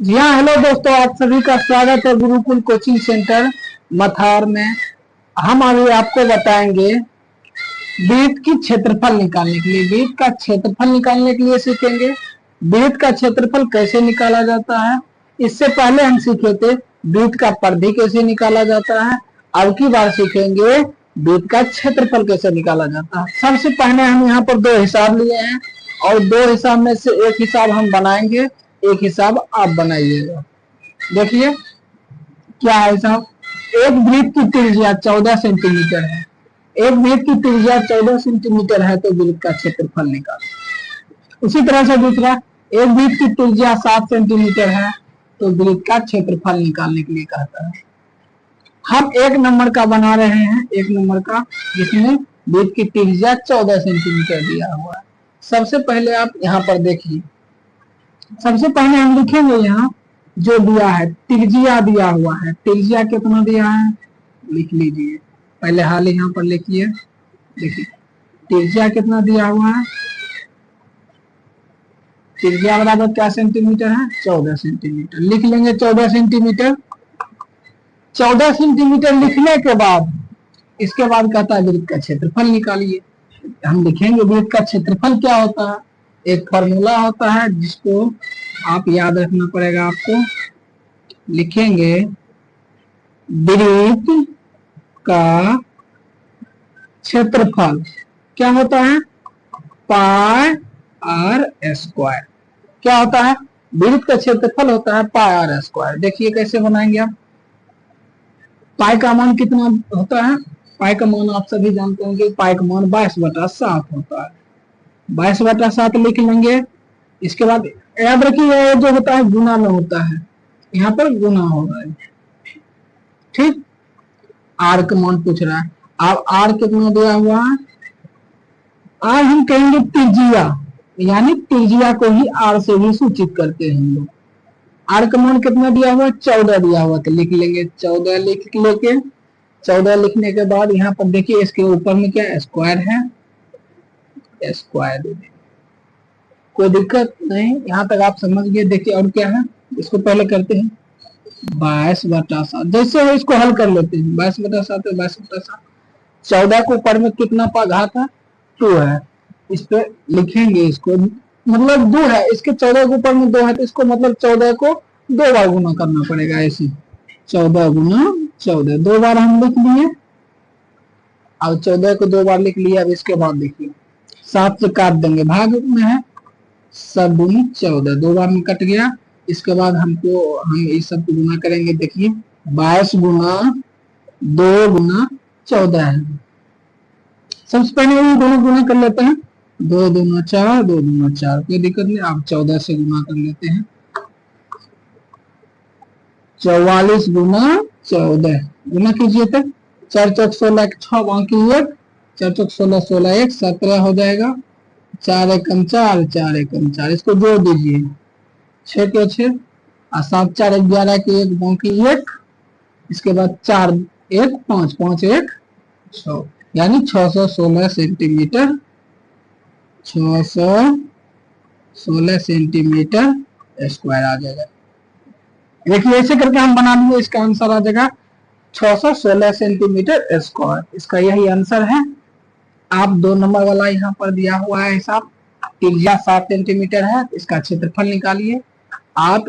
जी हाँ, हेलो दोस्तों, आप सभी का स्वागत है गुरुकुल कोचिंग सेंटर मथार में। हम अभी आपको बताएंगे वृत्त की क्षेत्रफल निकालने के लिए। वृत्त का क्षेत्रफल निकालने के लिए सीखेंगे वृत्त का क्षेत्रफल कैसे निकाला जाता है। इससे पहले हम सीखे थे वृत्त का परिधि कैसे निकाला जाता है। अब की बार सीखेंगे वृत्त का क्षेत्रफल कैसे निकाला जाता है। सबसे पहले हम यहाँ पर दो हिसाब लिए हैं और दो हिसाब में से एक हिसाब हम बनाएंगे, एक हिसाब आप बनाइएगा। देखिए क्या है हिसाब। एक वृत्त की त्रिज्या 14 सेंटीमीटर है। एक वृत्त की त्रिज्या 14 सेंटीमीटर है तो वृत्त का क्षेत्रफल निकालो। उसी तरह से दूसरा, एक वृत्त की त्रिज्या 7 सेंटीमीटर है तो वृत्त का क्षेत्रफल निकालने के लिए कहता है। हम एक नंबर का बना रहे हैं, एक नंबर का जिसमें वृत्त की त्रिज्या 14 सेंटीमीटर दिया हुआ है। सबसे पहले आप यहाँ पर देखिए, सबसे पहले हम लिखेंगे यहाँ जो दिया है त्रिज्या दिया हुआ है। त्रिज्या कितना दिया है लिख लीजिए, पहले हाल यहाँ पर लिखिए। देखिए त्रिज्या कितना दिया हुआ है, त्रिज्या बराबर क्या सेंटीमीटर है, 14 सेंटीमीटर। लिख लेंगे 14 सेंटीमीटर। 14 सेंटीमीटर लिखने के बाद इसके बाद कहता है वृत्त का क्षेत्रफल निकालिए। हम लिखेंगे वृत्त का क्षेत्रफल क्या होता है। एक फॉर्मूला होता है जिसको आप याद रखना पड़ेगा आपको। लिखेंगे वृत्त का क्षेत्रफल क्या होता है, पाई आर स्क्वायर। क्या होता है, वृत्त का क्षेत्रफल होता है पाई आर स्क्वायर। देखिए कैसे बनाएंगे आप। पाई का मान कितना होता है, पाई का मान आप सभी जानते हैं कि पाई का मान 22/7 होता है। 22/7 लिख लेंगे। इसके बाद याद रखिए जो होता है गुना में होता है, यहाँ पर गुना हो रहा है। ठीक, आर का मान पूछ रहा है। अब आर कितना दिया हुआ है, आर हम कहेंगे त्रिज्या, यानी त्रिज्या को ही आर से भी सूचित करते हैं हम लोग। आर का मान कितना दिया हुआ है, 14 दिया हुआ, तो लिख लेंगे 14 लिख लेके 14 लिखने के बाद यहाँ पर देखिए इसके ऊपर में क्या स्क्वायर है, स्क्वायर दे देंगे, कोई दिक्कत नहीं, यहाँ तक आप समझ गए। देखिए और क्या है, इसको पहले करते हैं 22/7। जैसे हो इसको हल कर लेते हैं। 22/7 है, 22/7। 14 को ऊपर में कितना घात है, 2 है। इस पे लिखेंगे इसको, मतलब 2 है, इसके 14 के ऊपर में 2 है तो इसको मतलब 14 को 2 बार गुना करना पड़ेगा। ऐसे 14 गुना 14, 2 बार हम लिख लिए। अब 14 को 2 बार लिख लिया। अब इसके बाद देखिए 7 से काट देंगे, भाग में है, 7 दूनी 14, 2 बार में कट गया। इसके बाद हम इस सब को गुना करेंगे। देखिए 22 गुना 2 गुना 14 है। सबसे पहले ये दोनों गुना कर लेते हैं, 2 दूना 4, 2 दूना 4, कोई दिक्कत नहीं। आप 14 से गुना कर लेते हैं, 44 गुना 14 गुना कीजिए तक 4 चौक 16, 6 बाकी 1, 4 चौक 16, 16 1 17 हो जाएगा। 4 एकम 4, 4 एकम 4, इसको जोड़ दीजिए, 6 के 6 और 7 4 11 के 1 बाकी 1। इसके बाद 4 1 5 5 1 6, यानी 616 सेंटीमीटर, 616 सेंटीमीटर स्क्वायर आ जाएगा। देखिए ऐसे करके हम बना लिए, इसका आंसर आ जाएगा 616 सेंटीमीटर स्क्वायर। इसका यही आंसर है। आप 2 नंबर वाला यहाँ पर दिया हुआ है हिसाब, त्रिज्या 7 सेंटीमीटर है, इसका क्षेत्रफल निकालिए आप।